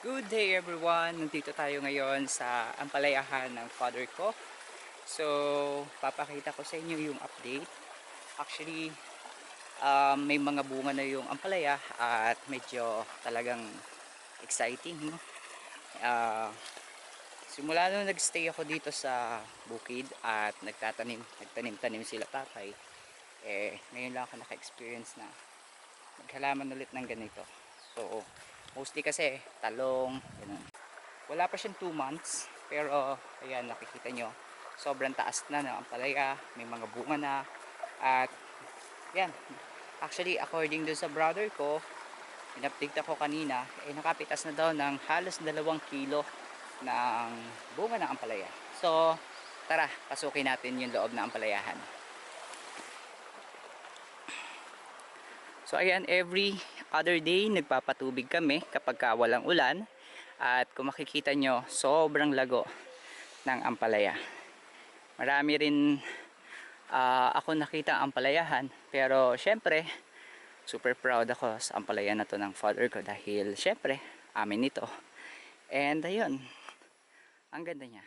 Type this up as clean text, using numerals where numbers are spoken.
Good day everyone! Nandito tayo ngayon sa ampalayahan ng father ko. So, papakita ko sa inyo yung update. Actually, may mga bunga na yung ampalaya at medyo talagang exciting, no? Uh, Simula nung nagstay ako dito sa bukid at nagtanim-tanim sila tatay, ngayon lang ako naka-experience na maghalaman ulit ng ganito. So, mostly kasi talong, ganun. Wala pa siyang 2 months, pero ayan, nakikita nyo sobrang taas na ng ampalaya, may mga bunga na. At yan, actually according dun sa brother ko, in-update ako kanina, nakapitas na daw ng halos 2 kilo ng bunga ng ampalaya. So tara, pasukin natin yung loob ng ampalayahan. So ayan, every other day nagpapatubig kami kapag walang ulan. At kung makikita nyo, sobrang lago ng ampalaya. Marami rin ako nakita ang ampalayahan. Pero syempre, super proud ako sa ampalaya na to ng father ko. Dahil syempre, amin ito. And ayun, ang ganda niya.